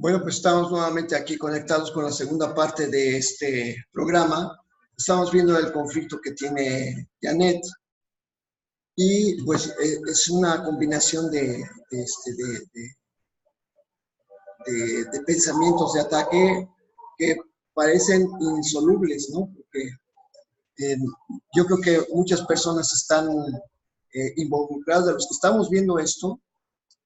Bueno, pues estamos nuevamente aquí conectados con la segunda parte de este programa. Estamos viendo el conflicto que tiene Janet y pues es una combinación de pensamientos de ataque que parecen insolubles, ¿no? Porque eh, yo creo que muchas personas están involucradas, de los que estamos viendo esto,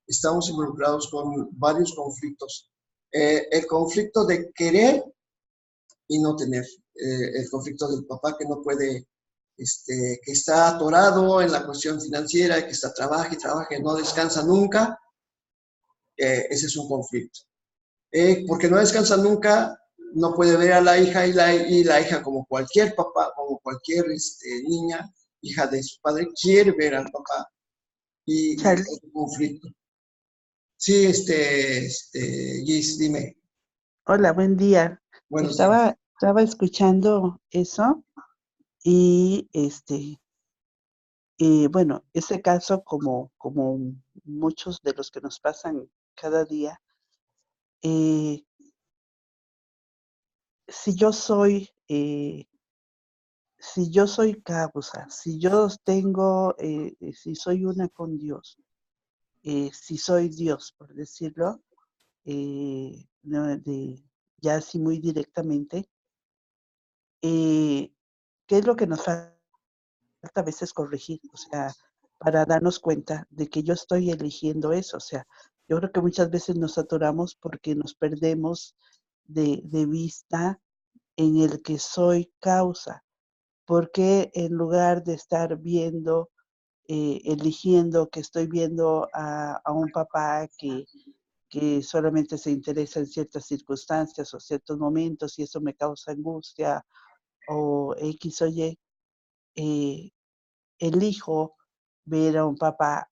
estamos involucrados con varios conflictos. El conflicto de querer y no tener, el conflicto del papá que no puede, que está atorado en la cuestión financiera, que está trabaja y trabaja y no descansa nunca, ese es un conflicto. Porque no descansa nunca, no puede ver a la hija y la hija, como cualquier papá, como cualquier niña, hija de su padre, quiere ver al papá y es Charlie, un conflicto. Sí, Gis, dime. hola, buen día. Buenos días. Estaba escuchando eso y bueno, ese caso como muchos de los que nos pasan cada día, eh, si yo soy, si yo soy causa, si yo tengo, si soy una con Dios, si soy Dios, por decirlo, ya así muy directamente, ¿qué es lo que nos falta a veces corregir? O sea, para darnos cuenta de que yo estoy eligiendo eso. O sea, yo creo que muchas veces nos atoramos porque nos perdemos de vista en el que soy causa. Porque en lugar de estar viendo, eligiendo que estoy viendo a un papá que solamente se interesa en ciertas circunstancias o ciertos momentos y eso me causa angustia o X o Y, eh, elijo ver a un papá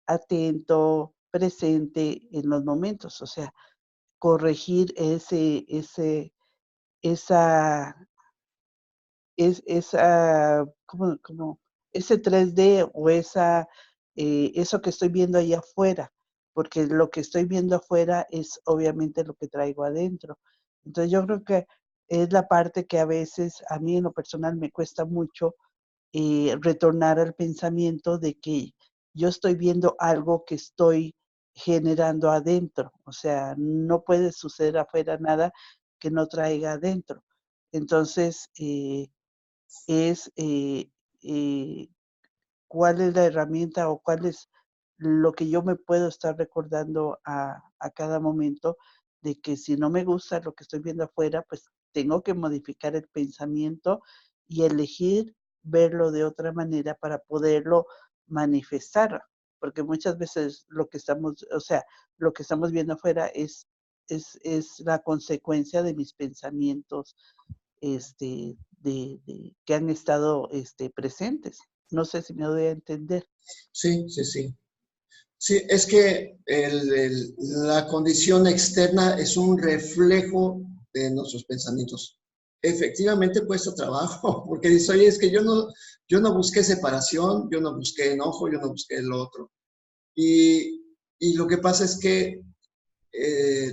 atento, presente en los momentos, o sea, corregir esa, como ese 3D o eso que estoy viendo ahí afuera, porque lo que estoy viendo afuera es obviamente lo que traigo adentro. Entonces yo creo que es la parte que a veces a mí en lo personal me cuesta mucho retornar al pensamiento de que yo estoy viendo algo que estoy generando adentro. O sea, no puede suceder afuera nada que no traiga adentro. Entonces, es eh, cuál es la herramienta o cuál es lo que yo me puedo estar recordando a cada momento de que si no me gusta lo que estoy viendo afuera, pues tengo que modificar el pensamiento y elegir verlo de otra manera para poderlo manifestar, porque muchas veces lo que estamos, o sea, lo que estamos viendo afuera es la consecuencia de mis pensamientos que han estado presentes. No sé si me doy a entender. Sí, sí, sí. Sí, es que la condición externa es un reflejo de nuestros pensamientos. Efectivamente cuesta trabajo, porque dice, oye, es que yo no busqué separación, yo no busqué enojo, yo no busqué el otro. Y lo que pasa es que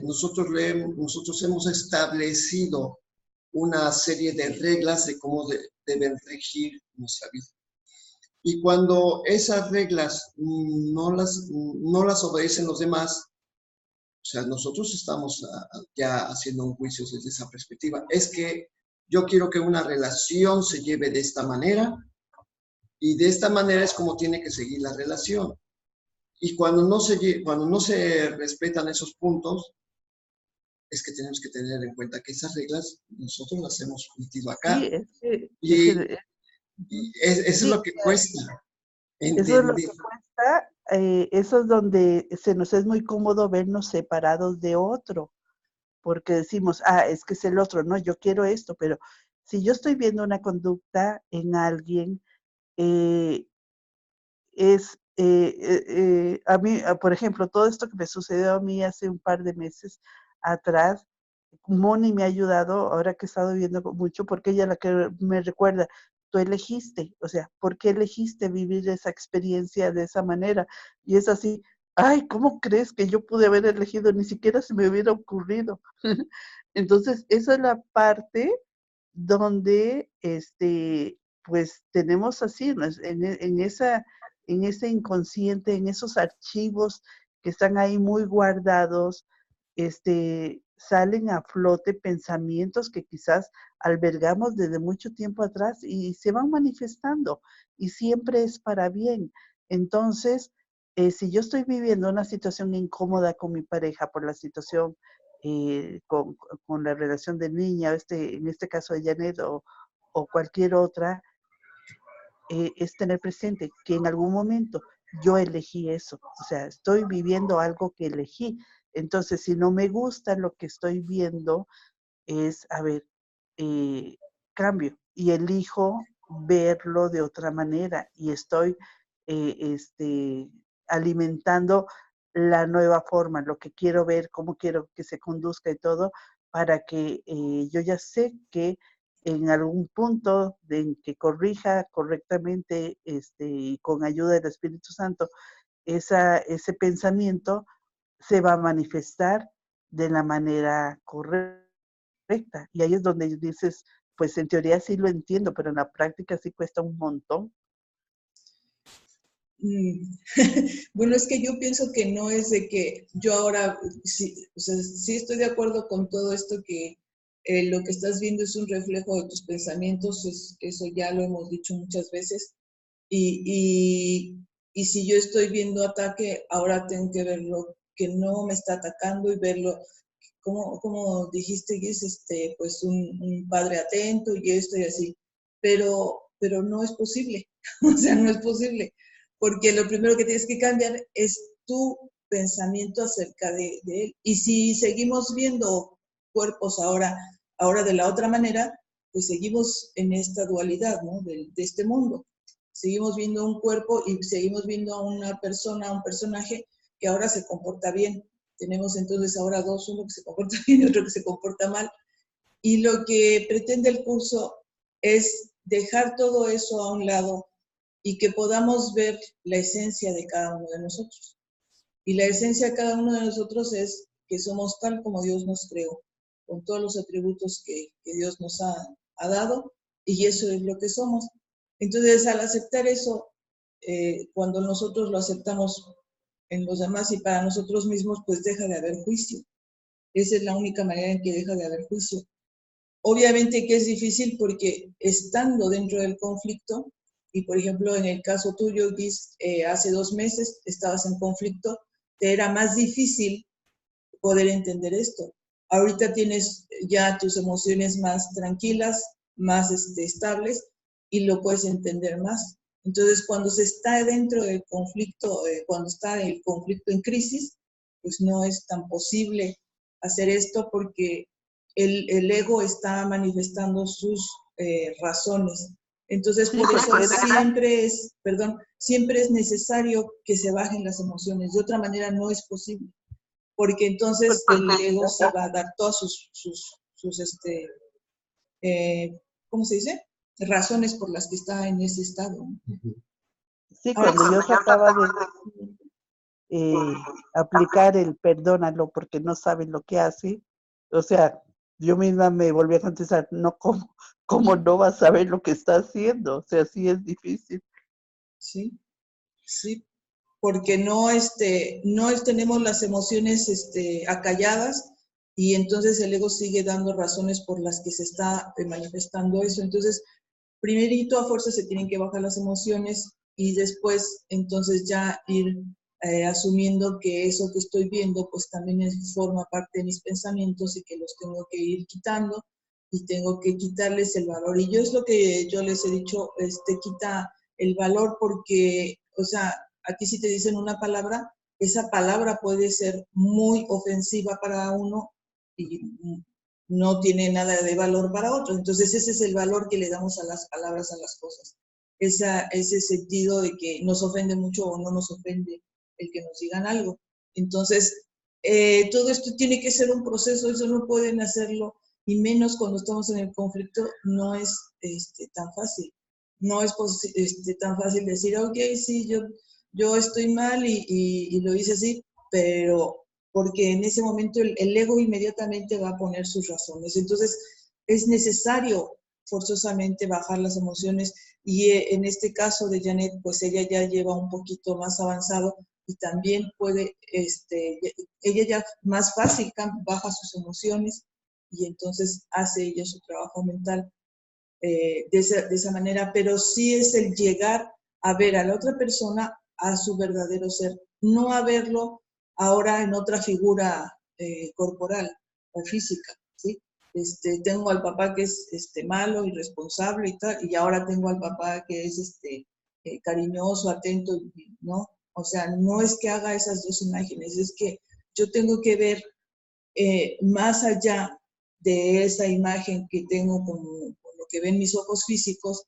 nosotros hemos establecido una serie de reglas de cómo deben regir nuestra vida. Y cuando esas reglas no las obedecen los demás, o sea, nosotros estamos ya haciendo un juicio desde esa perspectiva. Es que yo quiero que una relación se lleve de esta manera y de esta manera es como tiene que seguir la relación. Y cuando no se respetan esos puntos, es que tenemos que tener en cuenta que esas reglas nosotros las hemos metido acá. Sí, es que, Y, ujú. eso es Sí, lo que cuesta, eso es lo entender. que cuesta, eso es donde se nos es muy cómodo vernos separados de otro, porque decimos, es que es el otro, no, yo quiero esto, pero si yo estoy viendo una conducta en alguien, eh, a mí, por ejemplo, todo esto que me sucedió a mí hace un par de meses atrás, Moni me ha ayudado, ahora que he estado viendo mucho, porque ella es la que me recuerda, tú elegiste, o sea, ¿por qué elegiste vivir esa experiencia de esa manera? Y es así, ay, ¿cómo crees que yo pude haber elegido? Ni siquiera se me hubiera ocurrido. Entonces, esa es la parte donde, pues tenemos así, ¿no? En ese inconsciente, en esos archivos que están ahí muy guardados, salen a flote pensamientos que quizás albergamos desde mucho tiempo atrás y se van manifestando y siempre es para bien. Entonces, si yo estoy viviendo una situación incómoda con mi pareja por la situación con la relación de niña, en este caso de Janet o cualquier otra, es tener presente que en algún momento yo elegí eso, o sea, estoy viviendo algo que elegí. Entonces, si no me gusta lo que estoy viendo, es, a ver, eh, cambio y elijo verlo de otra manera y estoy alimentando la nueva forma, lo que quiero ver, cómo quiero que se conduzca y todo, para que yo ya sé que en algún punto en que corrija correctamente y con ayuda del Espíritu Santo ese pensamiento se va a manifestar de la manera correcta. Y ahí es donde dices, pues en teoría sí lo entiendo, pero en la práctica sí cuesta un montón. Bueno, es que yo pienso que no es de que yo ahora, sí, o sea, sí estoy de acuerdo con todo esto que lo que estás viendo es un reflejo de tus pensamientos, eso ya lo hemos dicho muchas veces, y, y, y si yo estoy viendo ataque, ahora tengo que verlo que no me está atacando y verlo, como dijiste, que es pues un padre atento y esto y así, pero no es posible, o sea, no es posible, porque lo primero que tienes que cambiar es tu pensamiento acerca de él. Y si seguimos viendo cuerpos ahora de la otra manera, pues seguimos en esta dualidad, ¿no? De este mundo. Seguimos viendo un cuerpo y seguimos viendo a una persona, a un personaje que ahora se comporta bien. Tenemos entonces ahora dos, uno que se comporta bien y otro que se comporta mal. Y lo que pretende el curso es dejar todo eso a un lado y que podamos ver la esencia de cada uno de nosotros. Y la esencia de cada uno de nosotros es que somos tal como Dios nos creó, con todos los atributos que Dios nos ha dado, y eso es lo que somos. Entonces, al aceptar eso, cuando nosotros lo aceptamos en los demás y para nosotros mismos, pues deja de haber juicio. Esa es la única manera en que deja de haber juicio. Obviamente que es difícil porque estando dentro del conflicto, y por ejemplo en el caso tuyo, Guis, hace 2 meses estabas en conflicto, te era más difícil poder entender esto. Ahorita tienes ya tus emociones más tranquilas, más estables, y lo puedes entender más. Entonces, cuando se está dentro del conflicto, cuando está el conflicto en crisis, pues no es tan posible hacer esto porque el ego está manifestando sus razones. Entonces, por eso siempre es necesario que se bajen las emociones. De otra manera, no es posible, porque entonces el ego se va a dar todas ¿cómo se dice? Razones por las que está en ese estado. Sí, cuando yo trataba de aplicar el perdónalo porque no saben lo que hace, o sea, yo misma me volví a contestar, no, ¿cómo no vas a saber lo que está haciendo? O sea, sí es difícil. Sí, sí, porque no tenemos las emociones acalladas, y entonces el ego sigue dando razones por las que se está manifestando eso. Entonces, primerito a fuerza se tienen que bajar las emociones y después entonces ya ir asumiendo que eso que estoy viendo pues también forma parte de mis pensamientos y que los tengo que ir quitando y tengo que quitarles el valor. Y yo es lo que yo les he dicho, quita el valor porque, o sea, aquí si te dicen una palabra, esa palabra puede ser muy ofensiva para uno y no tiene nada de valor para otro. Entonces ese es el valor que le damos a las palabras, a las cosas. Ese sentido de que nos ofende mucho o no nos ofende el que nos digan algo. Entonces, todo esto tiene que ser un proceso, eso no pueden hacerlo, y menos cuando estamos en el conflicto, no es tan fácil. No es tan fácil decir, ok, sí, yo yo estoy mal y lo hice así, pero porque en ese momento el ego inmediatamente va a poner sus razones. Entonces, es necesario forzosamente bajar las emociones y en este caso de Janet, pues ella ya lleva un poquito más avanzado y también puede, ella ya más fácil baja sus emociones y entonces hace ella su trabajo mental de esa manera, pero sí es el llegar a ver a la otra persona a su verdadero ser, no a verlo ahora en otra figura corporal o física, ¿sí? Tengo al papá que es malo, irresponsable y tal, y ahora tengo al papá que es cariñoso, atento, ¿no? O sea, no es que haga esas dos imágenes, es que yo tengo que ver más allá de esa imagen que tengo como lo que ven mis ojos físicos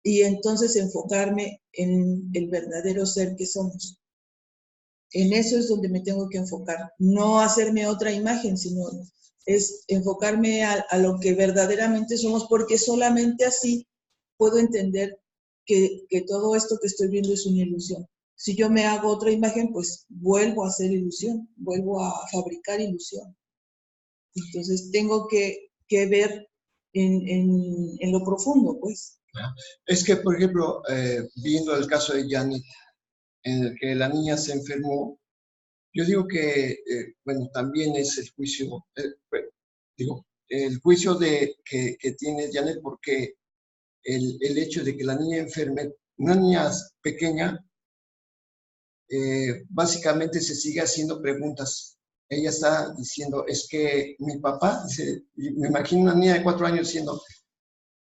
y entonces enfocarme en el verdadero ser que somos. En eso es donde me tengo que enfocar, no hacerme otra imagen, sino es enfocarme a lo que verdaderamente somos, porque solamente así puedo entender que todo esto que estoy viendo es una ilusión. Si yo me hago otra imagen, pues vuelvo a hacer ilusión, vuelvo a fabricar ilusión. Entonces tengo que ver en lo profundo, pues. Es que, por ejemplo, viendo el caso de Janet, en el que la niña se enfermó, yo digo que, bueno, también es el juicio, digo, el juicio que tiene Janet, porque el hecho de que la niña enferme, una niña pequeña, básicamente se sigue haciendo preguntas. Ella está diciendo, es que mi papá, dice, me imagino una niña de 4 años diciendo,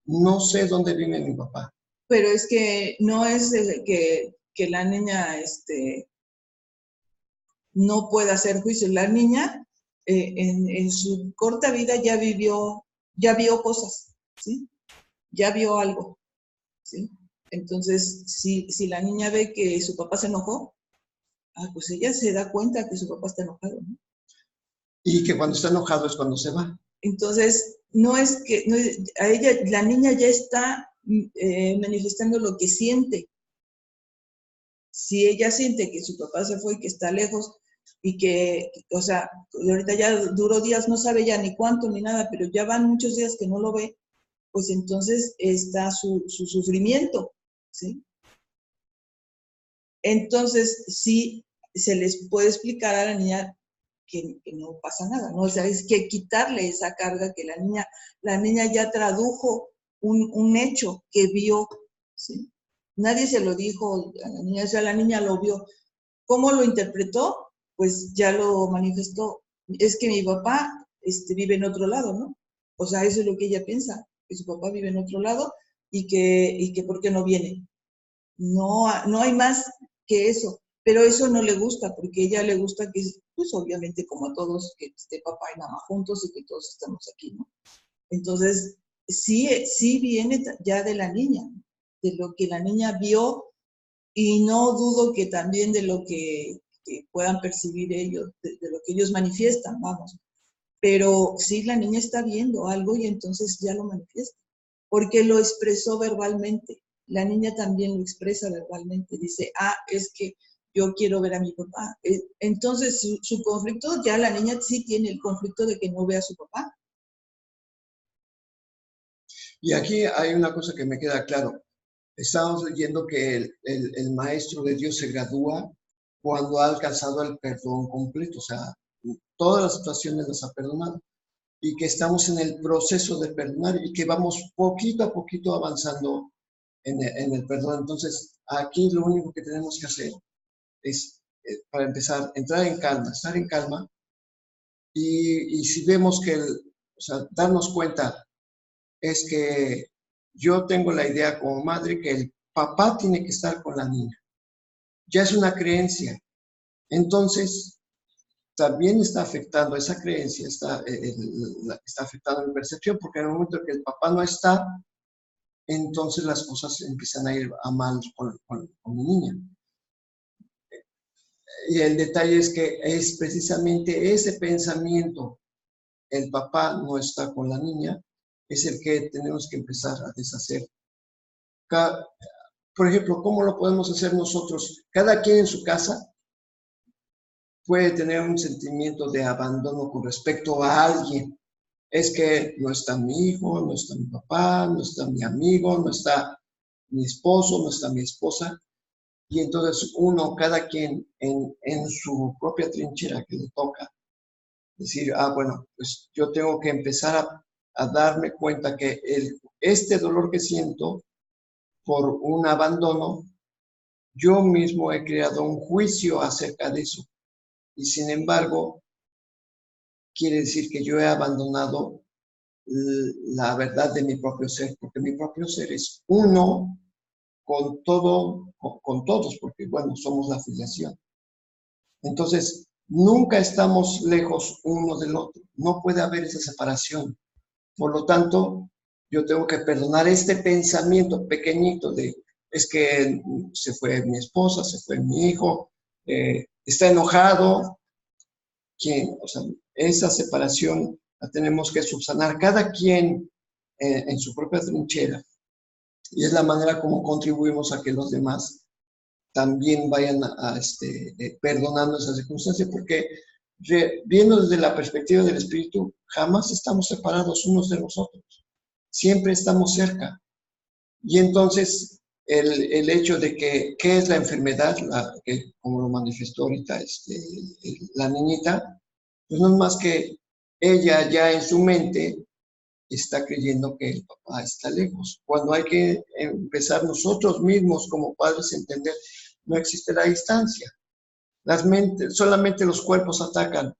no sé dónde vive mi papá. Pero es que no es que la niña no pueda hacer juicio. La niña en su corta vida ya vio cosas, ¿sí? Ya vio algo, ¿sí? Entonces, si la niña ve que su papá se enojó, pues ella se da cuenta que su papá está enojado, ¿no? Y que cuando está enojado es cuando se va. Entonces, no es que a ella, la niña ya está manifestando lo que siente. Si ella siente que su papá se fue y que está lejos y que, o sea, ahorita ya duró días, no sabe ya ni cuánto ni nada, pero ya van muchos días que no lo ve, pues entonces está su sufrimiento, ¿sí? Entonces, sí se les puede explicar a la niña que no pasa nada, ¿no? O sea, es que quitarle esa carga que la niña ya tradujo un hecho que vio, ¿sí? Nadie se lo dijo a la niña, o sea, la niña lo vio. ¿Cómo lo interpretó? Pues ya lo manifestó. Es que mi papá vive en otro lado, ¿no? O sea, eso es lo que ella piensa, que su papá vive en otro lado y que ¿por qué no viene? No, no hay más que eso, pero eso no le gusta, porque a ella le gusta que, pues obviamente como a todos, que esté papá y mamá juntos y que todos estamos aquí, ¿no? Entonces, sí viene ya de la niña, de lo que la niña vio y no dudo que también de lo que puedan percibir ellos, de lo que ellos manifiestan, vamos. Pero sí, la niña está viendo algo y entonces ya lo manifiesta, porque lo expresó verbalmente. La niña también lo expresa verbalmente. Dice, es que yo quiero ver a mi papá. Entonces, su conflicto, ya la niña sí tiene el conflicto de que no ve a su papá. Y aquí hay una cosa que me queda claro. Estamos leyendo que el maestro de Dios se gradúa cuando ha alcanzado el perdón completo, o sea, todas las situaciones las ha perdonado, y que estamos en el proceso de perdonar y que vamos poquito a poquito avanzando en el perdón. Entonces, aquí lo único que tenemos que hacer es, para empezar, entrar en calma, estar en calma, y si vemos que, o sea, darnos cuenta es que yo tengo la idea como madre que el papá tiene que estar con la niña. Ya es una creencia. Entonces, también está afectando esa creencia, está afectando mi percepción, porque en el momento que el papá no está, entonces las cosas empiezan a ir a mal con mi niña. Y el detalle es que es precisamente ese pensamiento, el papá no está con la niña, es el que tenemos que empezar a deshacer. por ejemplo, ¿cómo lo podemos hacer nosotros? Cada quien en su casa puede tener un sentimiento de abandono con respecto a alguien. Es que no está mi hijo, no está mi papá, no está mi amigo, no está mi esposo, no está mi esposa. Y entonces cada quien en su propia trinchera que le toca, decir, bueno, pues yo tengo que empezar a darme cuenta que este dolor que siento por un abandono, yo mismo he creado un juicio acerca de eso. Y sin embargo, quiere decir que yo he abandonado la verdad de mi propio ser, porque mi propio ser es uno con todo, con todos, porque bueno, somos la filiación. Entonces, nunca estamos lejos uno del otro. No puede haber esa separación. Por lo tanto, yo tengo que perdonar este pensamiento pequeñito de, es que se fue mi esposa, se fue mi hijo, está enojado. O sea, esa separación la tenemos que subsanar cada quien en su propia trinchera. Y es la manera como contribuimos a que los demás también vayan perdonando esa circunstancia, porque viendo desde la perspectiva del espíritu, jamás estamos separados unos de los otros, siempre estamos cerca. Y entonces el hecho de que, ¿qué es la enfermedad? Como lo manifestó ahorita la niñita, pues no es más que ella ya en su mente está creyendo que el papá está lejos. Cuando hay que empezar nosotros mismos como padres a entender, no existe la distancia. Solamente los cuerpos atacan.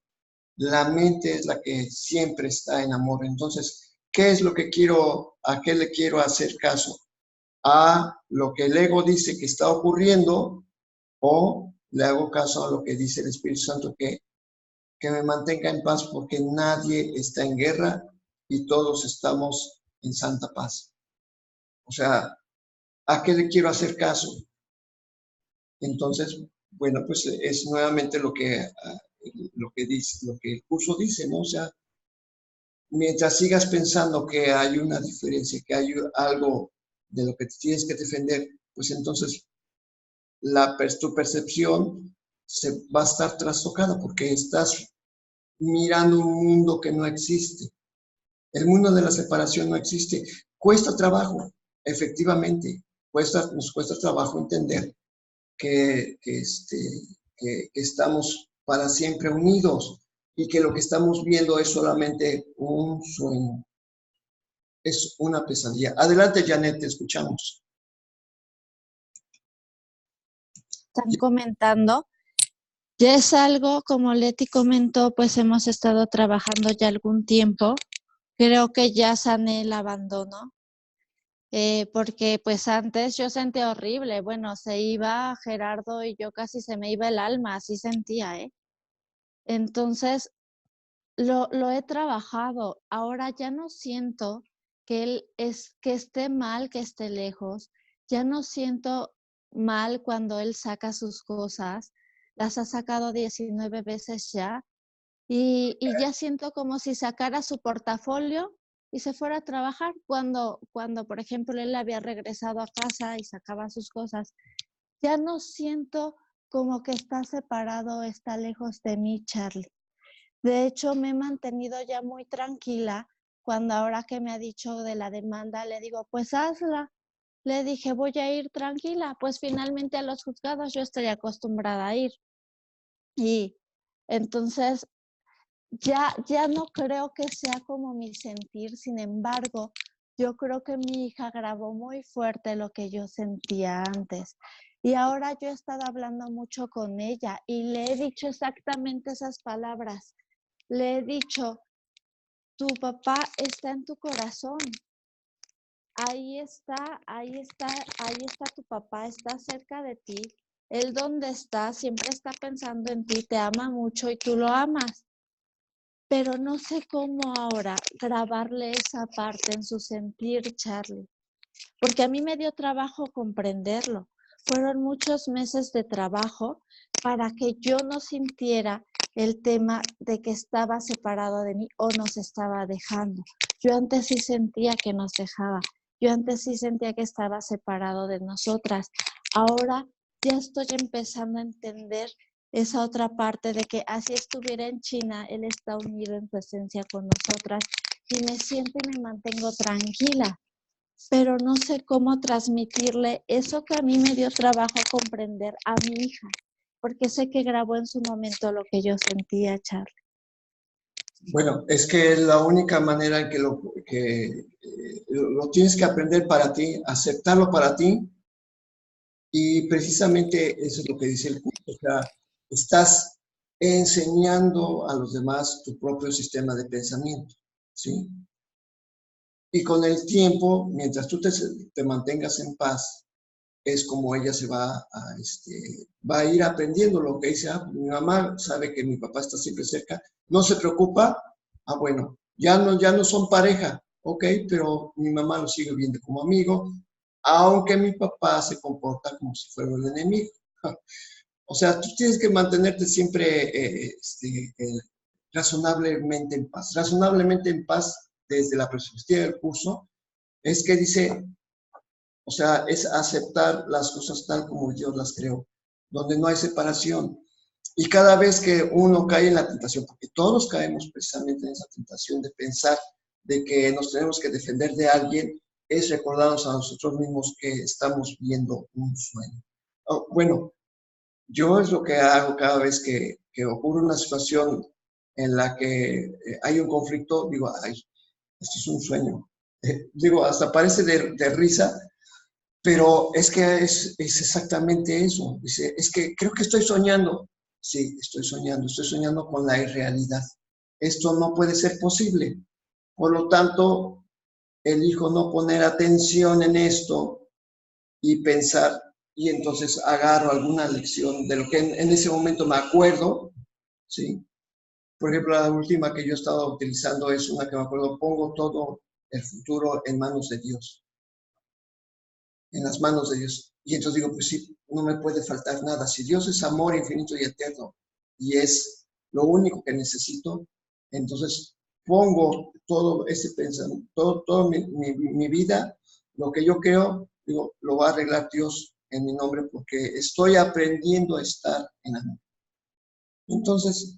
La mente es la que siempre está en amor. Entonces, ¿qué es lo que quiero? ¿A qué le quiero hacer caso? ¿A lo que el ego dice que está ocurriendo o le hago caso a lo que dice el Espíritu Santo que me mantenga en paz porque nadie está en guerra y todos estamos en santa paz? O sea, ¿a qué le quiero hacer caso? Entonces, bueno, pues es nuevamente lo que dice, lo que el curso dice, ¿no? O sea, mientras sigas pensando que hay una diferencia, que hay algo de lo que te tienes que defender, pues entonces tu percepción se va a estar trastocada porque estás mirando un mundo que no existe. El mundo de la separación no existe. Cuesta trabajo, efectivamente. Nos cuesta trabajo entender que estamos para siempre unidos y que lo que estamos viendo es solamente un sueño. Es una pesadilla. Adelante, Janet, te escuchamos. Están comentando. Ya es algo, como Leti comentó, pues hemos estado trabajando ya algún tiempo. Creo que ya sané el abandono, porque pues antes yo sentía horrible. Bueno, se iba Gerardo y yo casi se me iba el alma, así sentía, ¿eh? Entonces, lo he trabajado. Ahora ya no siento que que esté mal, que esté lejos. Ya no siento mal cuando él saca sus cosas. Las ha sacado 19 veces ya. Y ya siento como si sacara su portafolio y se fuera a trabajar cuando, por ejemplo, él había regresado a casa y sacaba sus cosas. Ya no siento como que está separado, está lejos de mí, Charlie. De hecho, me he mantenido ya muy tranquila cuando ahora que me ha dicho de la demanda, le digo, pues hazla. Le dije, voy a ir tranquila, pues finalmente a los juzgados yo estoy acostumbrada a ir. Y entonces ya no creo que sea como mi sentir, sin embargo, yo creo que mi hija grabó muy fuerte lo que yo sentía antes. Y ahora yo he estado hablando mucho con ella y le he dicho exactamente esas palabras. Le he dicho, tu papá está en tu corazón. Ahí está tu papá, está cerca de ti. Él donde está, siempre está pensando en ti, te ama mucho y tú lo amas. Pero no sé cómo ahora grabarle esa parte en su sentir, Charlie, porque a mí me dio trabajo comprenderlo. Fueron muchos meses de trabajo para que yo no sintiera el tema de que estaba separado de mí o nos estaba dejando. Yo antes sí sentía que nos dejaba Yo antes sí sentía que estaba separado de nosotras. Ahora ya estoy empezando a entender esa otra parte de que así estuviera en China, él está unido en su esencia con nosotras y me siento y me mantengo tranquila, pero no sé cómo transmitirle eso que a mí me dio trabajo comprender a mi hija, porque sé que grabó en su momento lo que yo sentía, Charlie. Bueno, es que la única manera en que lo tienes que aprender para ti, aceptarlo para ti, y precisamente eso es lo que dice el curso. O sea, estás enseñando a los demás tu propio sistema de pensamiento, ¿sí? Y con el tiempo, mientras tú te mantengas en paz, es como ella se va a ir aprendiendo lo que dice. Ah, mi mamá sabe que mi papá está siempre cerca, no se preocupa. Ah, bueno, ya no son pareja, ok, pero mi mamá lo sigue viendo como amigo, aunque mi papá se comporta como si fuera un enemigo. O sea, tú tienes que mantenerte siempre razonablemente en paz. Razonablemente en paz desde la perspectiva del curso es que dice, o sea, es aceptar las cosas tal como Dios las creó, donde no hay separación. Y cada vez que uno cae en la tentación, porque todos caemos precisamente en esa tentación de pensar de que nos tenemos que defender de alguien, es recordarnos a nosotros mismos que estamos viendo un sueño. Oh, bueno, yo es lo que hago cada vez que ocurre una situación en la que hay un conflicto, digo, ay, esto es un sueño. Digo, hasta parece de risa, pero es que es exactamente eso. Dice, es que creo que estoy soñando. Sí, estoy soñando con la irrealidad. Esto no puede ser posible. Por lo tanto, elijo no poner atención en esto y pensar, y entonces agarro alguna lección de lo que en ese momento me acuerdo, ¿sí? Por ejemplo, la última que yo he estado utilizando es una que me acuerdo, pongo todo el futuro en manos de Dios, en las manos de Dios. Y entonces digo, pues sí, no me puede faltar nada. Si Dios es amor infinito y eterno y es lo único que necesito, entonces pongo todo ese pensamiento, todo mi vida, lo que yo creo, digo, lo va a arreglar Dios en mi nombre porque estoy aprendiendo a estar en amor. Entonces,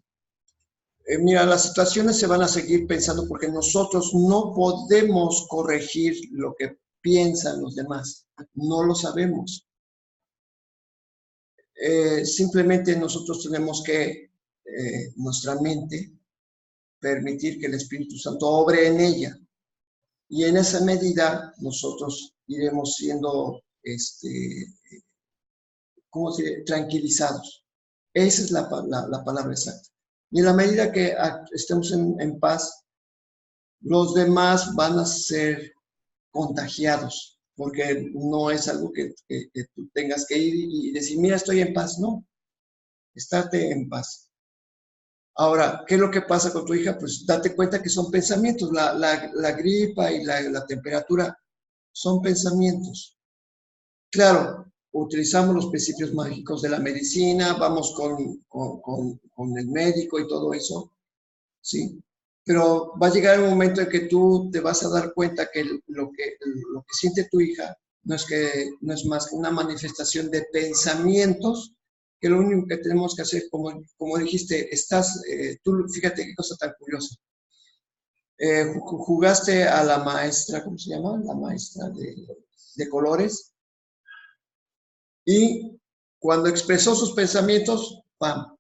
mira, las situaciones se van a seguir pensando porque nosotros no podemos corregir lo que piensan los demás. No lo sabemos. Simplemente nosotros tenemos que, nuestra mente, permitir que el Espíritu Santo obre en ella. Y en esa medida nosotros iremos siendo, ¿cómo se dice? Tranquilizados. Esa es la palabra exacta. Y en la medida que estemos en paz, los demás van a ser contagiados, porque no es algo que tú tengas que ir y decir, mira, estoy en paz. No, estate en paz. Ahora, ¿qué es lo que pasa con tu hija? Pues date cuenta que son pensamientos. La gripa y la temperatura son pensamientos. Claro, utilizamos los principios mágicos de la medicina, vamos con el médico y todo eso, ¿sí? Pero va a llegar un momento en que tú te vas a dar cuenta que lo que siente tu hija no es más que una manifestación de pensamientos, que lo único que tenemos que hacer, como dijiste, tú fíjate qué cosa tan curiosa. Jugaste a la maestra, ¿cómo se llama? La maestra de colores. Y cuando expresó sus pensamientos, ¡pam!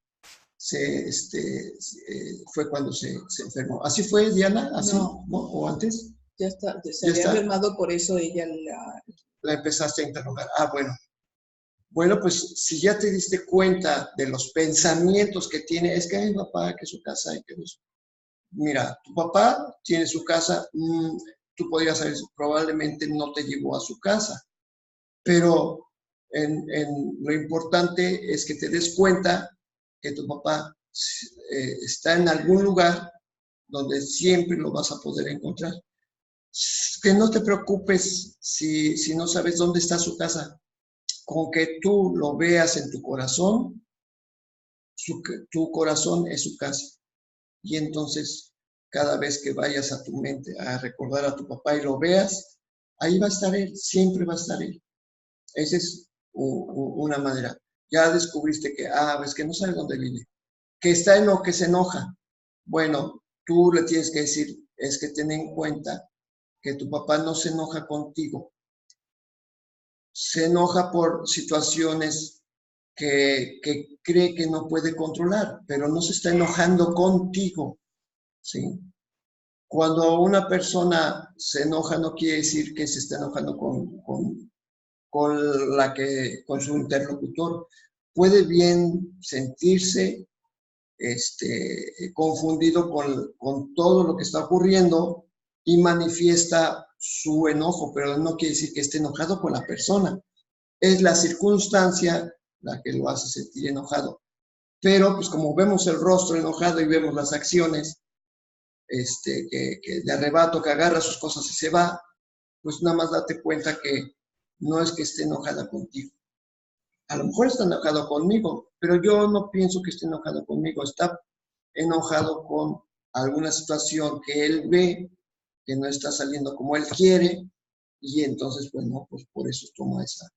Fue cuando se enfermó. ¿Así fue, Diana? ¿Así? No. ¿No? ¿O antes? Ya está, se había enfermado, por eso ella la empezaste a interrogar. Ah, bueno. Bueno, pues si ya te diste cuenta de los pensamientos que tiene, es que hay un papá, que su casa, y que eso. Mira, tu papá tiene su casa, tú podrías saber, probablemente no te llevó a su casa, pero lo importante es que te des cuenta que tu papá está en algún lugar donde siempre lo vas a poder encontrar. Que no te preocupes si no sabes dónde está su casa. Con que tú lo veas en tu corazón, tu corazón es su casa. Y entonces, cada vez que vayas a tu mente a recordar a tu papá y lo veas, ahí va a estar él, siempre va a estar él. Esa es una manera. Ya descubriste que, es que no sabe dónde vive, que está en lo que se enoja. Bueno, tú le tienes que decir, es que ten en cuenta que tu papá no se enoja contigo, se enoja por situaciones que cree que no puede controlar, pero no se está enojando contigo, ¿sí? Cuando una persona se enoja, no quiere decir que se está enojando con su interlocutor. Puede bien sentirse confundido con todo lo que está ocurriendo y manifiesta su enojo, pero no quiere decir que esté enojado con la persona. Es la circunstancia la que lo hace sentir enojado. Pero pues como vemos el rostro enojado y vemos las acciones que de arrebato, que agarra sus cosas y se va, pues nada más date cuenta que no es que esté enojada contigo. A lo mejor está enojado conmigo, pero yo no pienso que esté enojado conmigo. Está enojado con alguna situación que él ve que no está saliendo como él quiere, y entonces, pues no, pues por eso toma esa.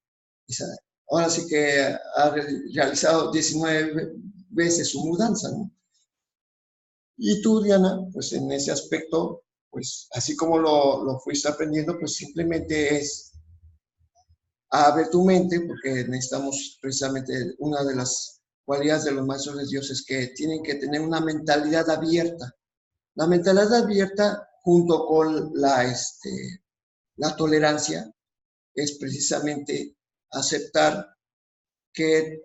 Ahora sí que ha realizado 19 veces su mudanza, ¿no? Y tú, Diana, pues en ese aspecto, pues así como lo fuiste aprendiendo, pues simplemente es abre tu mente, porque necesitamos precisamente una de las cualidades de los maestros de Dios es que tienen que tener una mentalidad abierta. La mentalidad abierta junto con la tolerancia es precisamente aceptar que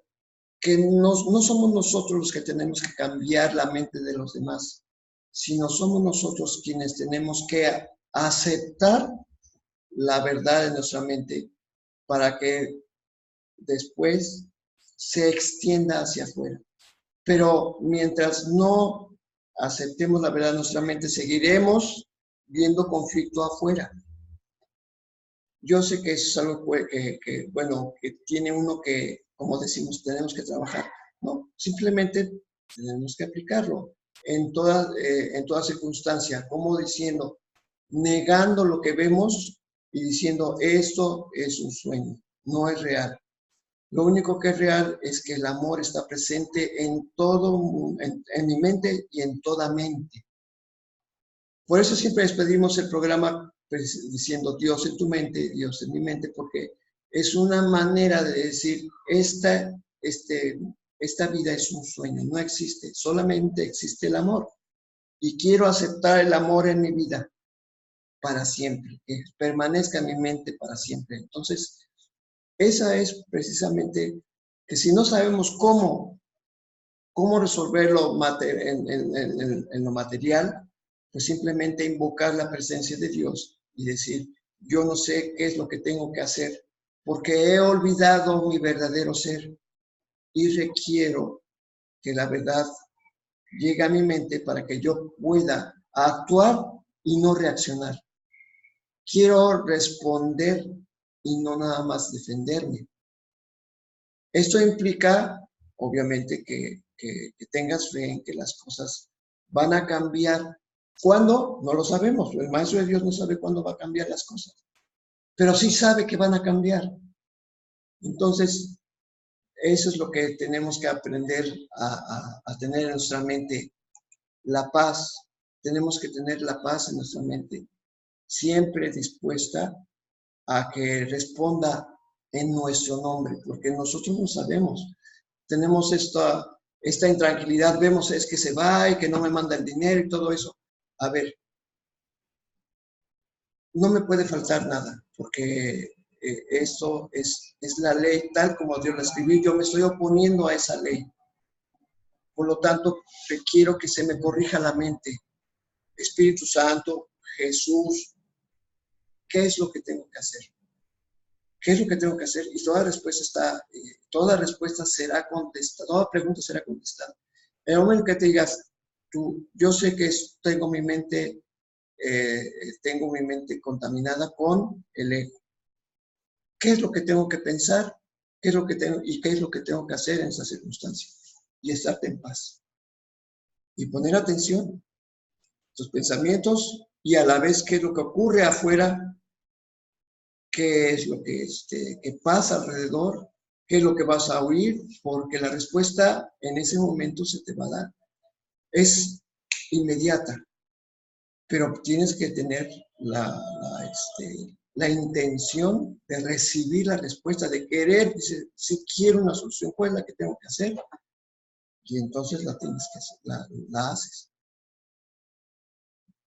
no somos nosotros los que tenemos que cambiar la mente de los demás, sino somos nosotros quienes tenemos que aceptar la verdad de nuestra mente para que después se extienda hacia afuera. Pero mientras no aceptemos la verdad de nuestra mente, seguiremos viendo conflicto afuera. Yo sé que eso es algo que tiene uno que, como decimos, tenemos que trabajar, ¿no? Simplemente tenemos que aplicarlo en toda circunstancia, como diciendo, negando lo que vemos y diciendo, esto es un sueño, no es real. Lo único que es real es que el amor está presente en en mi mente y en toda mente. Por eso siempre despedimos el programa diciendo Dios en tu mente, Dios en mi mente, porque es una manera de decir, esta vida es un sueño, no existe, solamente existe el amor. Y quiero aceptar el amor en mi vida para siempre, que permanezca en mi mente para siempre. Entonces, esa es precisamente que si no sabemos cómo resolverlo en lo material, pues simplemente invocar la presencia de Dios y decir, yo no sé qué es lo que tengo que hacer, porque he olvidado mi verdadero ser y requiero que la verdad llegue a mi mente para que yo pueda actuar y no reaccionar. Quiero responder y no nada más defenderme. Esto implica, obviamente, que tengas fe en que las cosas van a cambiar. ¿Cuándo? No lo sabemos. El Maestro de Dios no sabe cuándo va a cambiar las cosas, pero sí sabe que van a cambiar. Entonces, eso es lo que tenemos que aprender a tener en nuestra mente, la paz. Tenemos que tener la paz en nuestra mente, siempre dispuesta a que responda en nuestro nombre, porque nosotros no sabemos. Tenemos esta intranquilidad, vemos es que se va y que no me manda el dinero y todo eso. A ver, no me puede faltar nada, porque esto es la ley tal como Dios la escribió. Yo me estoy oponiendo a esa ley. Por lo tanto, quiero que se me corrija la mente. Espíritu Santo, Jesús, ¿qué es lo que tengo que hacer? ¿Qué es lo que tengo que hacer? Y toda respuesta será contestada, toda pregunta será contestada. En el momento que te digas, yo sé que tengo mi mente contaminada con el ego. ¿Qué es lo que tengo que pensar? ¿Qué es lo que tengo que hacer en esa circunstancia? Y estarte en paz. Y poner atención a tus pensamientos y a la vez qué es lo que ocurre afuera qué es lo que pasa alrededor, qué es lo que vas a oír, porque la respuesta en ese momento se te va a dar. Es inmediata, pero tienes que tener la intención de recibir la respuesta, de querer, dice, si quiero una solución, ¿cuál es la que tengo que hacer? Y entonces la tienes que hacer, la haces.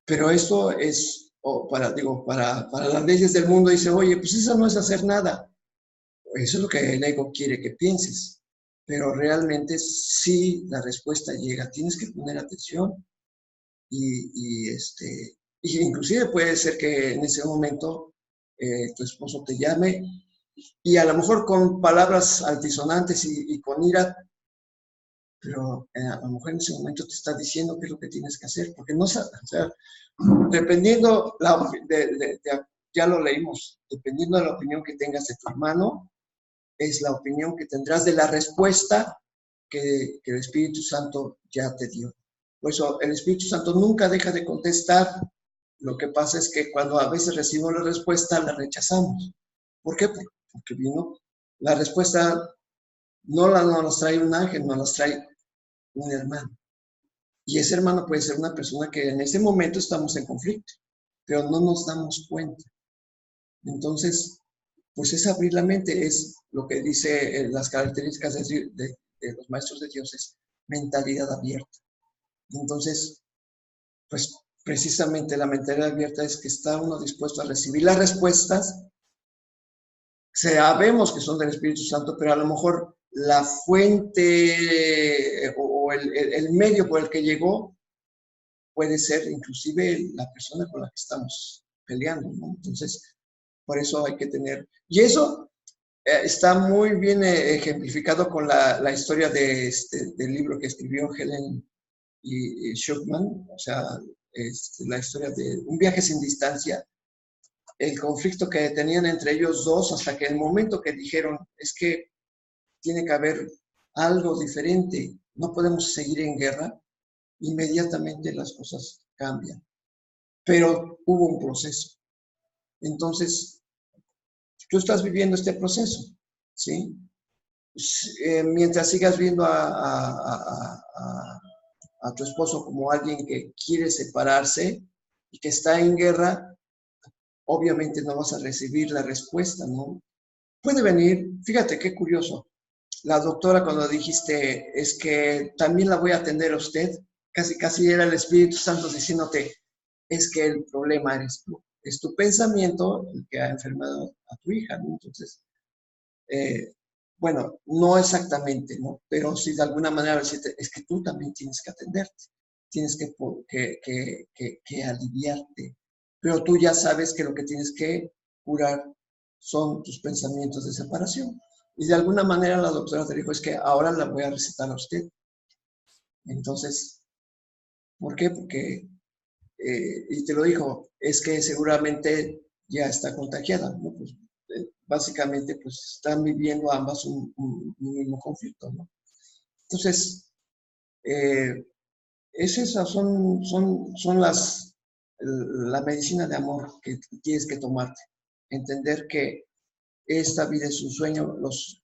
Pero esto es, para las leyes del mundo, dice, oye, pues eso no es hacer nada. Eso es lo que el ego quiere que pienses. Pero realmente sí la respuesta llega. Tienes que poner atención y inclusive puede ser que en ese momento tu esposo te llame y a lo mejor con palabras altisonantes y con ira, pero a lo mejor en ese momento te está diciendo qué es lo que tienes que hacer, porque no sabes, o sea, dependiendo, ya lo leímos, dependiendo de la opinión que tengas de tu hermano, es la opinión que tendrás de la respuesta que el Espíritu Santo ya te dio. Por eso el Espíritu Santo nunca deja de contestar. Lo que pasa es que cuando a veces recibimos la respuesta, la rechazamos. ¿Por qué? Porque vino la respuesta, no nos trae un ángel, nos las trae un hermano. Y ese hermano puede ser una persona que en ese momento estamos en conflicto, pero no nos damos cuenta. Entonces, pues es abrir la mente, es lo que dice las características de los maestros de Dios, es mentalidad abierta. Entonces, pues precisamente la mentalidad abierta es que está uno dispuesto a recibir las respuestas. Sabemos que son del Espíritu Santo, pero a lo mejor la fuente o el medio por el que llegó puede ser inclusive la persona con la que estamos peleando, ¿no? Entonces, por eso hay que tener... Y eso está muy bien ejemplificado con la historia del libro que escribió Helen y Schuckman, o sea, la historia de Un viaje sin distancia, el conflicto que tenían entre ellos dos hasta que el momento que dijeron, es que tiene que haber algo diferente, no podemos seguir en guerra, inmediatamente las cosas cambian. Pero hubo un proceso. Entonces, tú estás viviendo este proceso, ¿sí? Mientras sigas viendo a tu esposo como alguien que quiere separarse y que está en guerra, obviamente no vas a recibir la respuesta, ¿no? Puede venir, fíjate qué curioso, la doctora cuando dijiste, es que también la voy a atender a usted, casi era el Espíritu Santo diciéndote, es que el problema eres tú, es tu pensamiento el que ha enfermado a tu hija, ¿no? Entonces, bueno, no exactamente, ¿no? Pero sí de alguna manera decirte, es que tú también tienes que atenderte, tienes que aliviarte, pero tú ya sabes que lo que tienes que curar son tus pensamientos de separación. Y de alguna manera la doctora te dijo, es que ahora la voy a recetar a usted. Entonces, ¿por qué? Porque, y te lo dijo, es que seguramente ya está contagiada, ¿no? Pues, básicamente, pues están viviendo ambas un mismo conflicto, ¿no? Entonces, es esa, son la medicina de amor que tienes que tomarte. Entender que esta vida es un sueño, los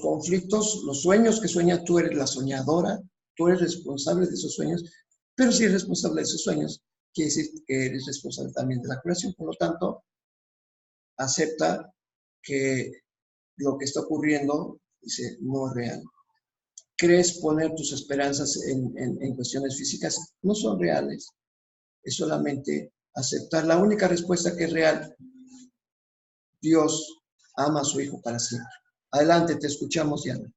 conflictos, los sueños que sueñas, tú eres la soñadora, tú eres responsable de esos sueños, pero si eres responsable de esos sueños, quiere decir que eres responsable también de la curación. Por lo tanto, acepta que lo que está ocurriendo, dice, no es real. ¿Crees poner tus esperanzas en cuestiones físicas? No son reales. Es solamente aceptar. La única respuesta que es real, Dios ama a su Hijo para siempre. Adelante, te escuchamos, Diana.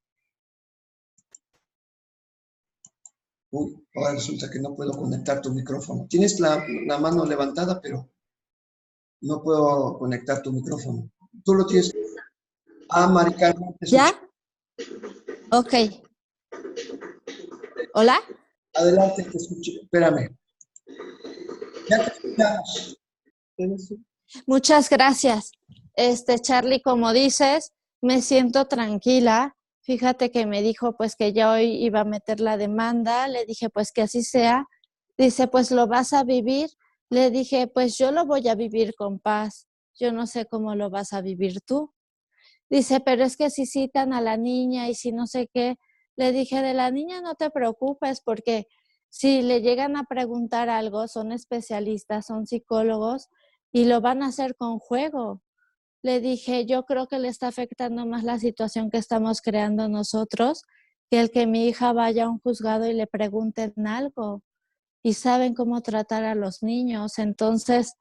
Uy, ahora resulta que no puedo conectar tu micrófono. Tienes la mano levantada, pero no puedo conectar tu micrófono. Tú lo tienes. Mari Carmen. ¿Ya? Ok. ¿Hola? Adelante, te escucho. Espérame. Ya te escuchamos. Muchas gracias. Charlie, como dices, me siento tranquila. Fíjate que me dijo pues que ya hoy iba a meter la demanda. Le dije pues que así sea. Dice, pues lo vas a vivir. Le dije, pues yo lo voy a vivir con paz. yo no sé cómo lo vas a vivir tú. Dice, pero es que si citan a la niña y si no sé qué. Le dije, de la niña no te preocupes porque si le llegan a preguntar algo, son especialistas, son psicólogos y lo van a hacer con juego. Le dije, yo creo que le está afectando más la situación que estamos creando nosotros que el que mi hija vaya a un juzgado y le pregunten algo y saben cómo tratar a los niños. Entonces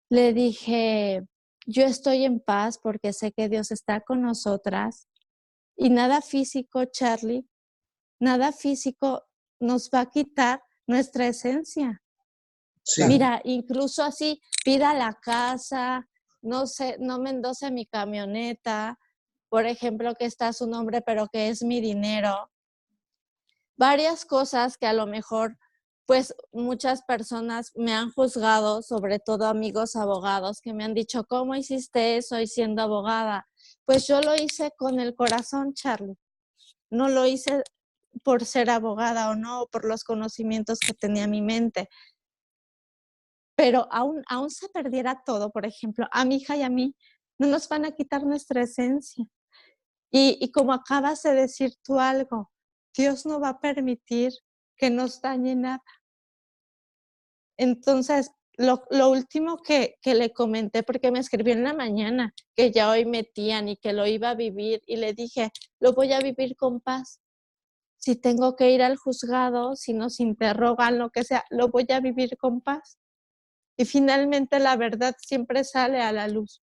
le dije, yo estoy en paz porque sé que Dios está con nosotras y nada físico, Charlie, nada físico nos va a quitar nuestra esencia. Sí. Mira, incluso así pida la casa, no sé, no me endose mi camioneta, por ejemplo, que está a su nombre, pero que es mi dinero. Varias cosas que a lo mejor, pues muchas personas me han juzgado, sobre todo amigos abogados, que me han dicho, ¿cómo hiciste eso y siendo abogada? Pues yo lo hice con el corazón, Charlie. No lo hice por ser abogada o no, por los conocimientos que tenía mi mente. Pero aún se perdiera todo, por ejemplo, a mi hija y a mí, no nos van a quitar nuestra esencia. Y como acabas de decir tú algo, Dios no va a permitir que nos dañe nada. Entonces, lo último que le comenté, porque me escribió en la mañana, que ya hoy metían y que lo iba a vivir, y le dije, lo voy a vivir con paz. Si tengo que ir al juzgado, si nos interrogan, lo que sea, lo voy a vivir con paz. Y finalmente la verdad siempre sale a la luz.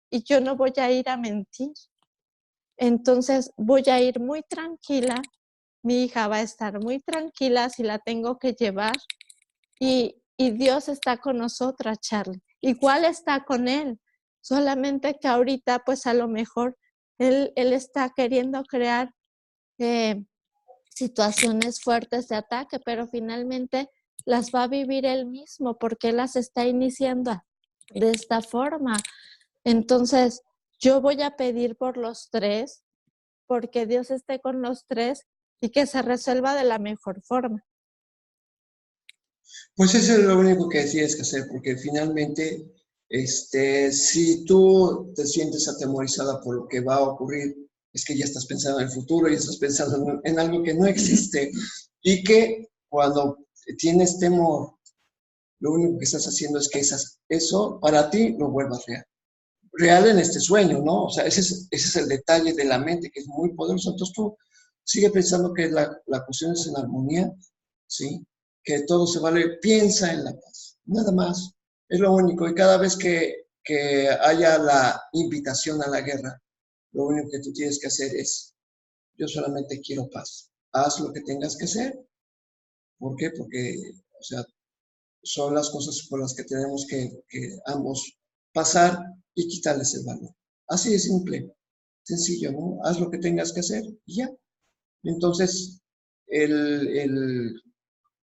Y yo no voy a ir a mentir. Entonces voy a ir muy tranquila. Mi hija va a estar muy tranquila si la tengo que llevar. Y Dios está con nosotras, Charlie. Igual está con Él. Solamente que ahorita, pues a lo mejor, Él está queriendo crear situaciones fuertes de ataque, pero finalmente las va a vivir Él mismo porque Él las está iniciando de esta forma. Entonces, yo voy a pedir por los tres, porque Dios esté con los tres y que se resuelva de la mejor forma. Pues eso es lo único que tienes que hacer, porque finalmente, si tú te sientes atemorizada por lo que va a ocurrir, es que ya estás pensando en el futuro y estás pensando en algo que no existe y que cuando tienes temor, lo único que estás haciendo es que eso para ti lo vuelvas real. Real en este sueño, ¿no? O sea, ese es el detalle de la mente, que es muy poderoso. Entonces tú sigue pensando que la cuestión es en armonía, ¿sí? Que todo se vale, piensa en la paz, nada más, es lo único. Y cada vez que haya la invitación a la guerra, lo único que tú tienes que hacer es, yo solamente quiero paz, haz lo que tengas que hacer. ¿Por qué? Porque, o sea, son las cosas por las que tenemos que ambos pasar y quitarles el valor. Así de simple, sencillo, ¿no? Haz lo que tengas que hacer y ya. Entonces,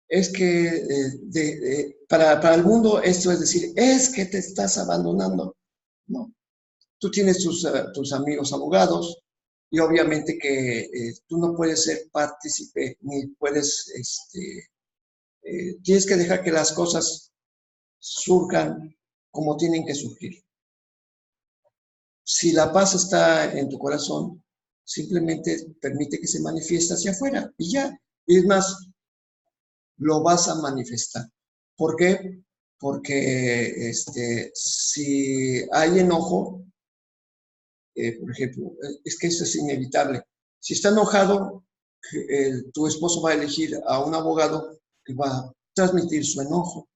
es que para el mundo esto es decir, es que te estás abandonando. No. Tú tienes tus amigos abogados y obviamente que tú no puedes ser partícipe ni puedes, tienes que dejar que las cosas surjan como tienen que surgir. Si la paz está en tu corazón, simplemente permite que se manifieste hacia afuera y ya. Y es más, lo vas a manifestar. ¿Por qué? Porque si hay enojo, por ejemplo, es que eso es inevitable. Si está enojado, tu esposo va a elegir a un abogado que va a transmitir su enojo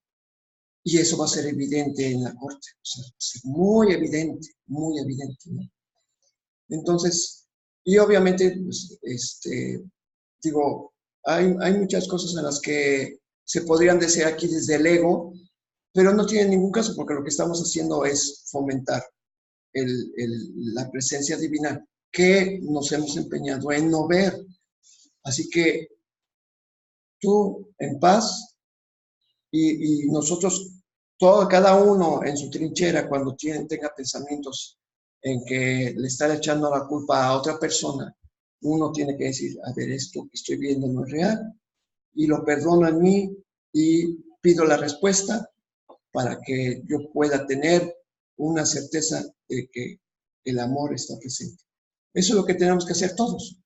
y eso va a ser evidente en la corte. O sea, va a ser muy evidente, ¿no? Entonces, y obviamente, pues, digo, hay muchas cosas en las que se podrían decir aquí desde el ego, pero no tiene ningún caso porque lo que estamos haciendo es fomentar la presencia divina que nos hemos empeñado en no ver. Así que tú en paz y nosotros, cada uno en su trinchera, cuando tenga pensamientos en que le está echando la culpa a otra persona, uno tiene que decir, a ver, esto que estoy viendo no es real, y lo perdono en mí y pido la respuesta para que yo pueda tener una certeza de que el amor está presente. Eso es lo que tenemos que hacer todos.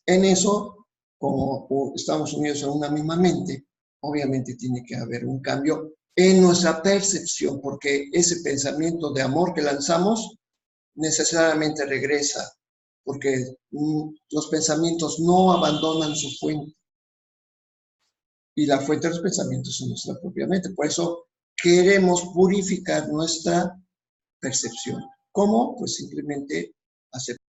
En eso, como estamos unidos en una misma mente, obviamente tiene que haber un cambio en nuestra percepción, porque ese pensamiento de amor que lanzamos necesariamente regresa, porque los pensamientos no abandonan su fuente. Y la fuente de los pensamientos es nuestra propia mente. Por eso queremos purificar nuestra percepción. ¿Cómo? Pues simplemente